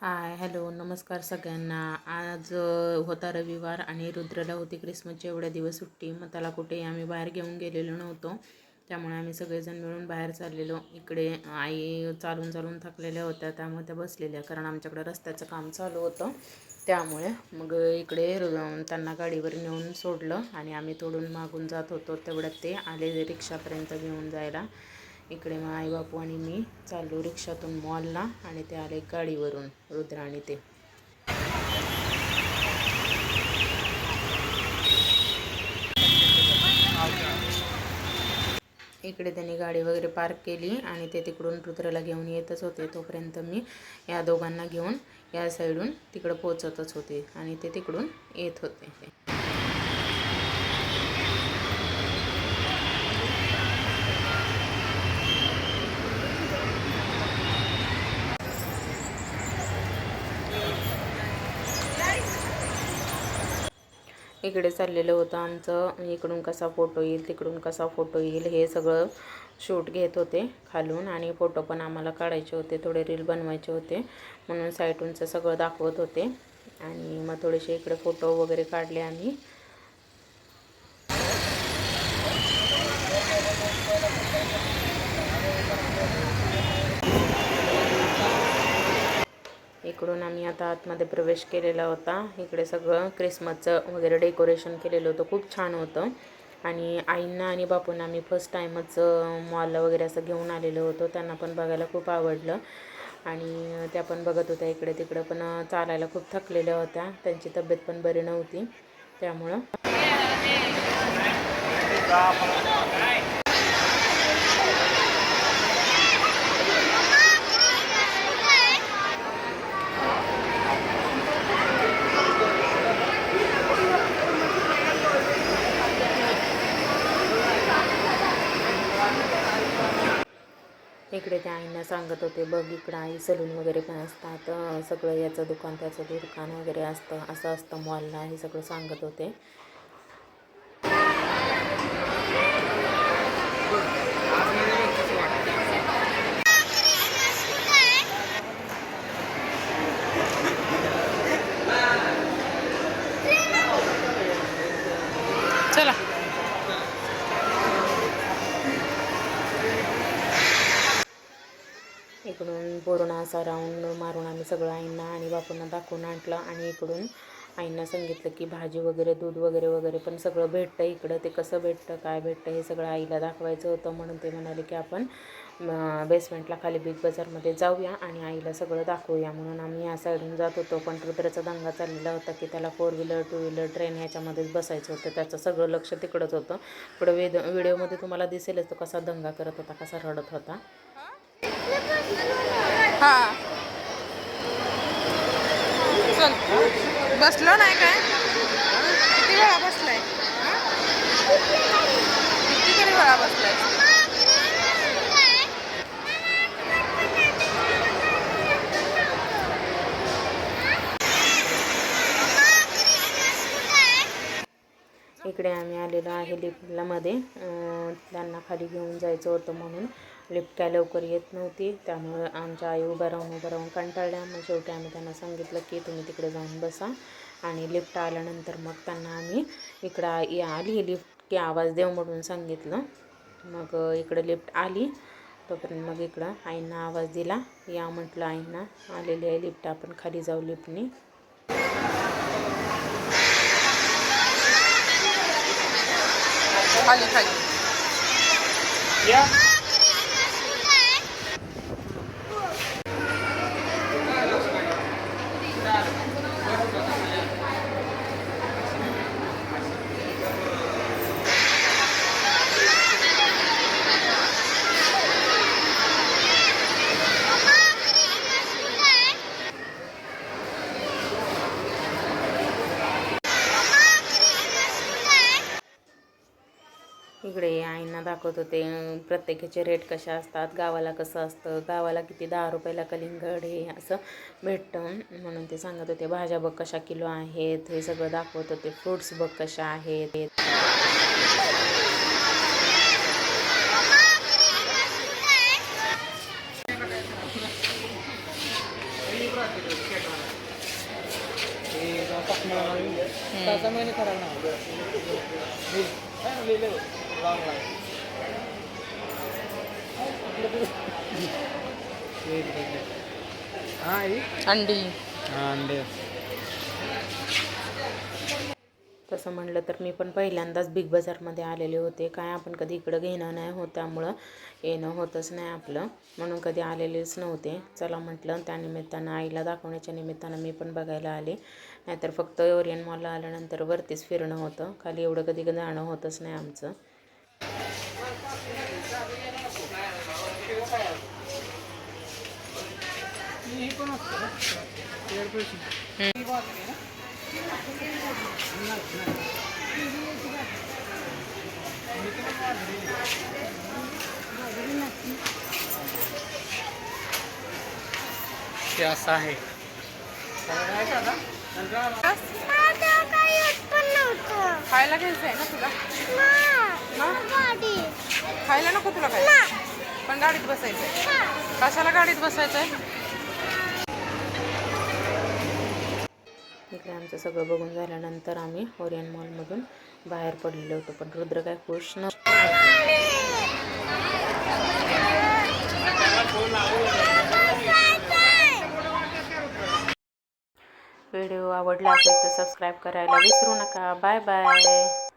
Hi hello नमस्कार सगळ्यांना. आज होता रविवार आणि रुद्रला होती क्रिसमसचे एवढ्या दिवस सुट्टी. मग त्याला कुठेही आम्ही बाहेर घेऊन गेलेलो नव्हतो. त्यामुळे आम्ही सगळेजण मिळून बाहेर चाललेलो. इकडे आई चालून चालून थकलेल्या होत्या, त्यामुळे त्या बसलेल्या, कारण आमच्याकडे रस्त्याचं काम चालू होतं. त्यामुळे मग इकडे त्यांना गाडीवर नेऊन सोडलं आणि आम्ही थोडून मागून जात होतो. तेवढ्यात ते आले रिक्षापर्यंत घेऊन जायला. इकडे मग आई बापू आणि मी चाललो रिक्षातून मॉलला आणि ते आले गाडीवरून रुद्र आणि ते. इकडे त्यांनी गाडी वगैरे पार्क केली आणि ते तिकडून रुद्रला घेऊन येतच होते. तोपर्यंत मी या दोघांना घेऊन या साईडून तिकडं पोचतच होते आणि ते तिकडून येत होते. इकडे चाललेलं होतं आमचं, इकडून कसा फोटो येईल तिकडून कसा फोटो येईल हे सगळं शूट घेत होते खालून. आणि फोटो पण आम्हाला काढायचे होते, थोडे रील बनवायचे होते, म्हणून साईडूनचं सगळं दाखवत होते. आणि मग थोडेसे इकडे फोटो वगैरे काढले आम्ही. इकडून आम्ही आता आतमध्ये प्रवेश केलेला होता. इकडे सगळं क्रिसमसचं वगैरे डेकोरेशन केलेलं होतं, खूप छान होतं. आणि आईंना आणि बापूंना आम्ही फर्स्ट टाईमच मॉलला वगैरे असं घेऊन आलेलो होतो. त्यांना पण बघायला खूप आवडलं आणि त्या पण बघत होत्या इकडे तिकडं. पण चालायला खूप थकलेल्या होत्या, त्यांची तब्येत पण बरी नव्हती, त्यामुळं इकडे त्या आईंना सांगत होते, बघ इकडं आई सलून वगैरे पण असतात, सगळं याचं दुकान त्याचं दुकान वगैरे असतं, असं असतं मॉलला, हे सगळं सांगत होते. चला इकडून पूर्ण असा राऊंड मारून आम्ही सगळं आईंना आणि बापूंना दाखवून आणलं. आणि इकडून आईंना सांगितलं की भाजी वगैरे दूध वगैरे वगैरे पण सगळं भेटतं इकडं, ते कसं भेटतं काय भेटतं हे सगळं आईला दाखवायचं होतं. म्हणून ते म्हणाले की आपण बेसमेंटला खाली बिग बाजारमध्ये जाऊया आणि आईला सगळं दाखवूया. म्हणून आम्ही या साईडून जात होतो. पण रुद्राचा दंगा चाललेला होता की त्याला 4 व्हीलर 2 व्हीलर ट्रेन ह्याच्यामध्येच बसायचं होतं, त्याचं सगळं लक्ष तिकडंच होतं. पुढं व्हिडिओमध्ये तुम्हाला दिसेलच तो कसा दंगा करत होता, कसा रडत होता. हां चल बसलो नाही काय, किती वेळा बसलाय, किती वेळा बसलाय. इकडे आम्ही आलेलो आहे लिफ्टला मध्ये. त्यांना खाली घेऊन जायचं होतं म्हणून लिफ्ट काय लवकर येत नव्हती, त्यामुळे आमच्या आई उभं राहून कंटाळल्या. मग शेवटी आम्ही त्यांना सांगितलं की तुम्ही तिकडे जाऊन बसा. आणि लिफ्ट आल्यानंतर मग त्यांना आम्ही इकडं आली लिफ्ट की आवाज देव म्हणून सांगितलं. मग इकडं लिफ्ट आली, तोपर्यंत मग इकडं आईंना आवाज दिला, या म्हटलं आईंना, आलेली आहे लिफ्ट, आपण खाली जाऊ लिफ्टनी. खाली खाली इकडे आईंना दाखवत होते प्रत्येकाचे रेट कशा असतात, गावाला कसं असतं, गावाला किती 10 रुपयाला कलिंगड हे असं भेटतं. म्हणून ते सांगत होते. भाज्या बघ कशा किलो आहेत हे सगळं दाखवत होते. फ्रूट्स बघ कशा आहेत. अंडी. तसं म्हणलं तर मी पण पहिल्यांदाच बिग बाजारमध्ये आलेले होते. काय आपण कधी इकडं घेणं नाही होत, त्यामुळं येणं होतच नाही आपलं, म्हणून कधी आलेलेच नव्हते. चला म्हटलं त्यानिमित्तानं आईला दाखवण्याच्या निमित्तानं मी पण बघायला आले. नाहीतर फक्त ओरियन मॉलला आल्यानंतर वरतीच फिरणं होतं, खाली एवढं कधी जाणं होतच नाही आमचं. असं आहे. खायला घ्यायचं आहे ना तुला? खायला नको तुला काय? पण गाडीत बसायचंय. कशाला गाडीत बसायचंय? इकडे आमचं सगळं बघून झाल्यानंतर आम्ही ओरियन मॉलमधून बाहेर पडलेलो होतो, पण रुद्र काय खुश नव्हतं. व्हिडिओ आवडला असेल तर सबस्क्राईब करायला विसरू नका. Bye bye.